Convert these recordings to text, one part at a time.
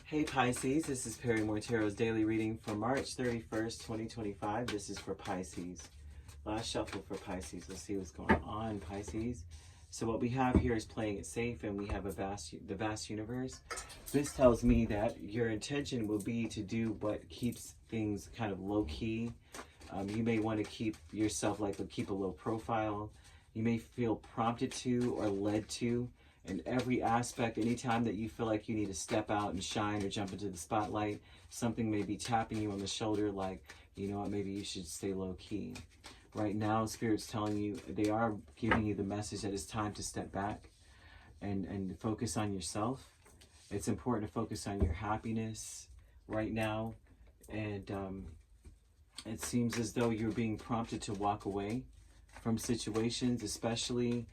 Hey Pisces, this is Perrymore Tarot's daily reading for March 31st, 2025. This is for Pisces. Last shuffle for Pisces. Let's see what's going on, Pisces. So what we have here is playing it safe, and we have the vast universe. This tells me that your intention will be to do what keeps things kind of low-key. You may want to keep yourself, keep a low profile. You may feel prompted to or led to in every aspect. Anytime that you feel like you need to step out and shine or jump into the spotlight, something may be tapping you on the shoulder like, you know what, maybe you should stay low-key. Right now, Spirit's telling you, they are giving you the message that it's time to step back and focus on yourself. It's important to focus on your happiness right now. And it seems as though you're being prompted to walk away from situations, especially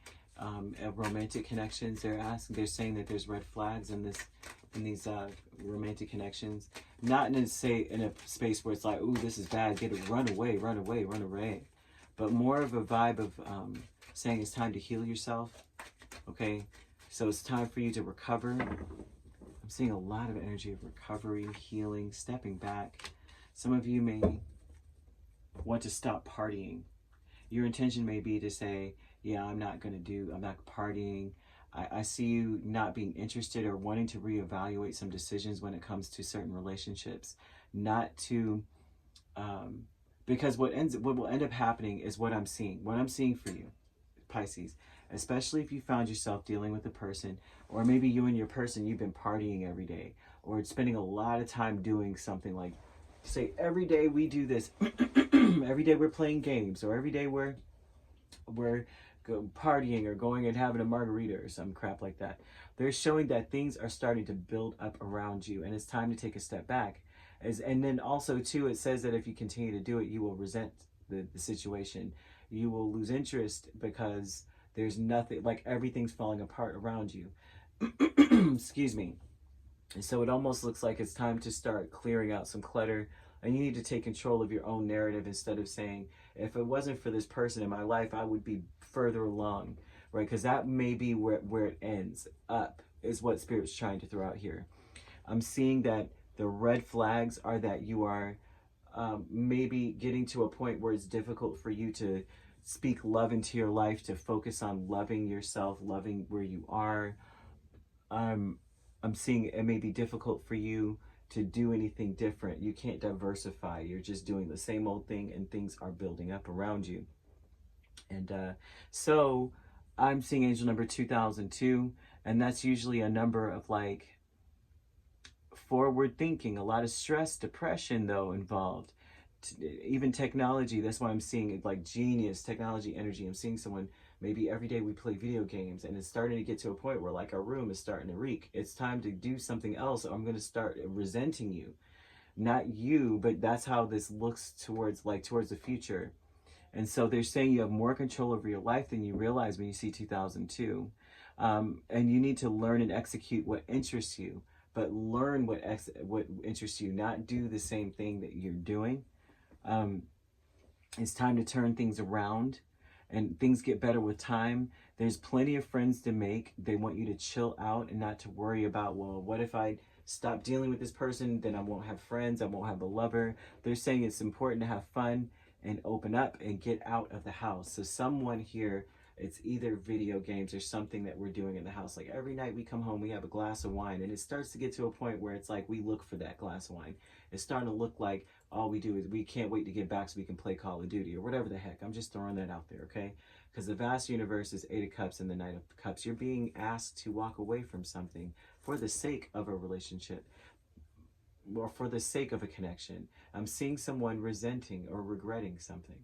romantic connections. They're saying that there's red flags in these romantic connections. Not in a space where it's like, ooh, this is bad, run away. But more of a vibe of saying it's time to heal yourself. Okay, so it's time for you to recover. I'm seeing a lot of energy of recovery, healing, stepping back. Some of you may want to stop partying. Your intention may be to say, yeah, I'm not partying. I see you not being interested or wanting to reevaluate some decisions when it comes to certain relationships. Not to, because what will end up happening is what I'm seeing. What I'm seeing for you, Pisces, especially if you found yourself dealing with a person, or maybe you and your person, you've been partying every day, or spending a lot of time doing something like, say, every day we do this, every day we're playing games, or every day we're partying or going and having a margarita or some crap like that. They're showing that things are starting to build up around you, and it's time to take a step back. And then also too, it says that if you continue to do it, you will resent the situation. You will lose interest because there's nothing, like everything's falling apart around you. Excuse me. And so it almost looks like it's time to start clearing out some clutter, and you need to take control of your own narrative instead of saying, if it wasn't for this person in my life, I would be further along, right? Because that may be where it ends up, is what Spirit's trying to throw out here. I'm seeing that the red flags are that you are maybe getting to a point where it's difficult for you to speak love into your life, to focus on loving yourself, loving where you are. I'm seeing it may be difficult for you to do anything different. You can't diversify. You're just doing the same old thing, and things are building up around you. And so I'm seeing angel number 2002, and that's usually a number of like forward thinking, a lot of stress, depression though involved. Even technology, that's why I'm seeing it like genius, technology, energy. I'm seeing someone, maybe every day we play video games, and it's starting to get to a point where like our room is starting to reek. It's time to do something else, or I'm going to start resenting you. Not you, but that's how this looks towards the future. And so they're saying you have more control over your life than you realize when you see 2002. And you need to learn and execute what interests you, but learn what interests you, not do the same thing that you're doing. It's time to turn things around, and things get better with time. There's plenty of friends to make. They want you to chill out and not to worry about, well, what if I stop dealing with this person? Then I won't have friends. I won't have a lover. They're saying it's important to have fun and open up and get out of the house. So someone here, it's either video games or something that we're doing in the house. Like every night we come home, we have a glass of wine, and it starts to get to a point where it's like we look for that glass of wine. It's starting to look like all we do is we can't wait to get back so we can play Call of Duty or whatever the heck. I'm just throwing that out there, okay? Because the vast universe is 8 of Cups and the Knight of Cups. You're being asked to walk away from something for the sake of a relationship, or for the sake of a connection. I'm seeing someone resenting or regretting something.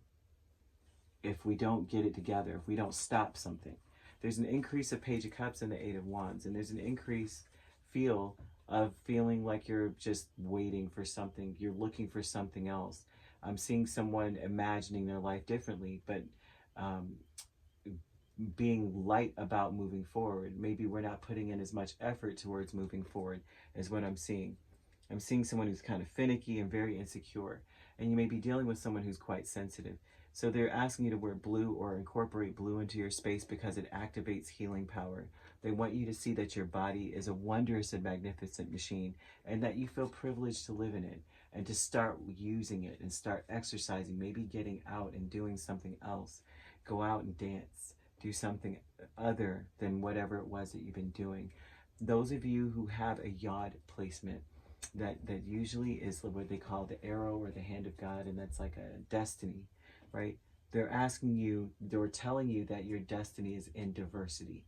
If we don't get it together, if we don't stop something. There's an increase of Page of Cups and the 8 of Wands, and there's an increase of feeling like you're just waiting for something. You're looking for something else. I'm seeing someone imagining their life differently, but being light about moving forward. Maybe we're not putting in as much effort towards moving forward as what I'm seeing. I'm seeing someone who's kind of finicky and very insecure, and you may be dealing with someone who's quite sensitive. So they're asking you to wear blue or incorporate blue into your space because it activates healing power. They want you to see that your body is a wondrous and magnificent machine, and that you feel privileged to live in it, and to start using it and start exercising, maybe getting out and doing something else. Go out and dance. Do something other than whatever it was that you've been doing. Those of you who have a yod placement, that usually is what they call the arrow or the hand of God, and that's like a destiny, right? They're asking you, they're telling you that your destiny is in diversity.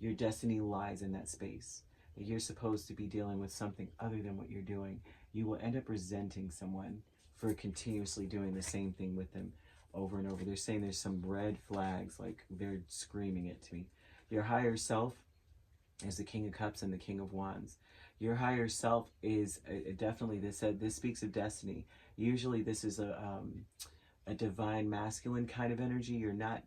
Your destiny lies in that space. You're supposed to be dealing with something other than what you're doing. You will end up resenting someone for continuously doing the same thing with them over and over. They're saying there's some red flags, like they're screaming it to me. Your higher self is the King of Cups and the King of Wands. Your higher self is definitely, this speaks of destiny. Usually this is a divine masculine kind of energy. You're not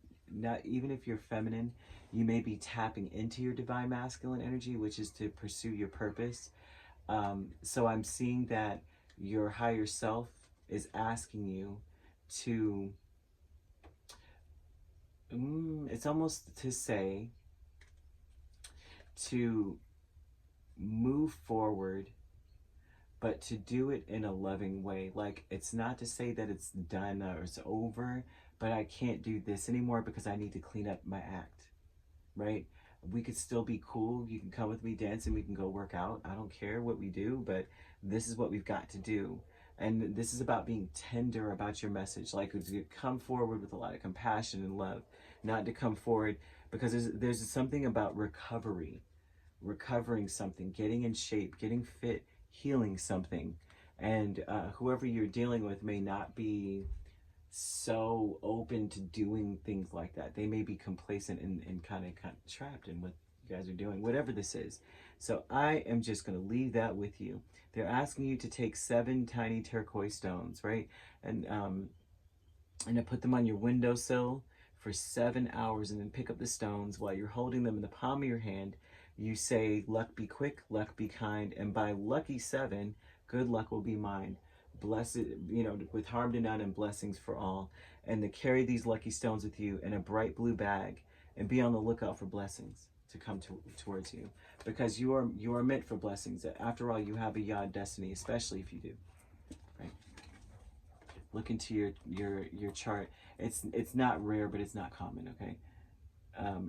even if you're feminine, you may be tapping into your divine masculine energy, which is to pursue your purpose. So I'm seeing that your higher self is asking you to, it's almost to say, to move forward, but to do it in a loving way. Like, it's not to say that it's done or it's over, but I can't do this anymore because I need to clean up my act, right? We could still be cool. You can come with me dancing. We can go work out. I don't care what we do, but this is what we've got to do. And this is about being tender about your message. Like, to come forward with a lot of compassion and love, not to come forward because there's something about recovering something, getting in shape, getting fit, healing something. And whoever you're dealing with may not be so open to doing things like that. They may be complacent and kind of trapped in what you guys are doing, whatever this is. So I am just going to leave that with you. They're asking you to take 7 tiny turquoise stones, right? And to put them on your windowsill for 7 hours, and then pick up the stones while you're holding them in the palm of your hand. You say, luck be quick, luck be kind, and by lucky 7, good luck will be mine. Blessed, with harm to none and blessings for all. And to carry these lucky stones with you in a bright blue bag, and be on the lookout for blessings to come towards you, because you are meant for blessings. After all, you have a yod destiny, especially if you do, right? Look into your chart. It's not rare, but it's not common. Okay,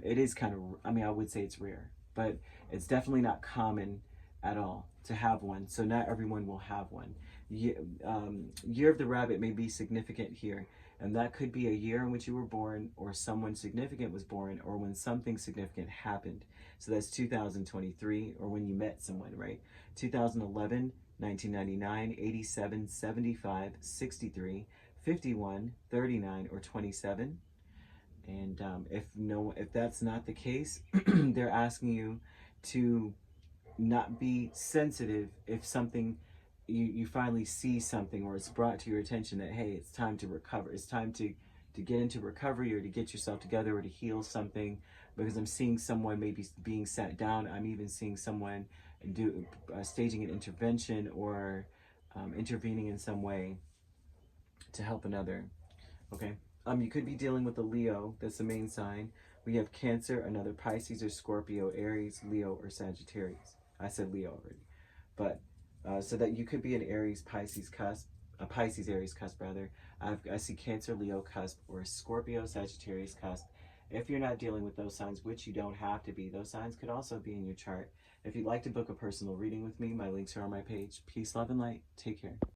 it is kind of, I would say it's rare, but it's definitely not common at all to have one. So not everyone will have one. Year of the rabbit may be significant here, and that could be a year in which you were born, or someone significant was born, or when something significant happened. So that's 2023, or when you met someone, right? 2011, 1999, 87, 75, 63, 51, 39, or 27. And if that's not the case, they're asking you to not be sensitive if something, you finally see something, or it's brought to your attention that, hey, it's time to recover. It's time to get into recovery, or to get yourself together, or to heal something. Because I'm seeing someone maybe being sat down. I'm even seeing someone staging an intervention, or intervening in some way to help another. Okay. You could be dealing with a Leo. That's the main sign. We have Cancer, another Pisces or Scorpio, Aries, Leo, or Sagittarius. I said Leo already. But so that you could be an Aries, Pisces cusp, a Pisces, Aries cusp rather. I see Cancer, Leo cusp, or Scorpio, Sagittarius cusp. If you're not dealing with those signs, which you don't have to be, those signs could also be in your chart. If you'd like to book a personal reading with me, my links are on my page. Peace, love, and light. Take care.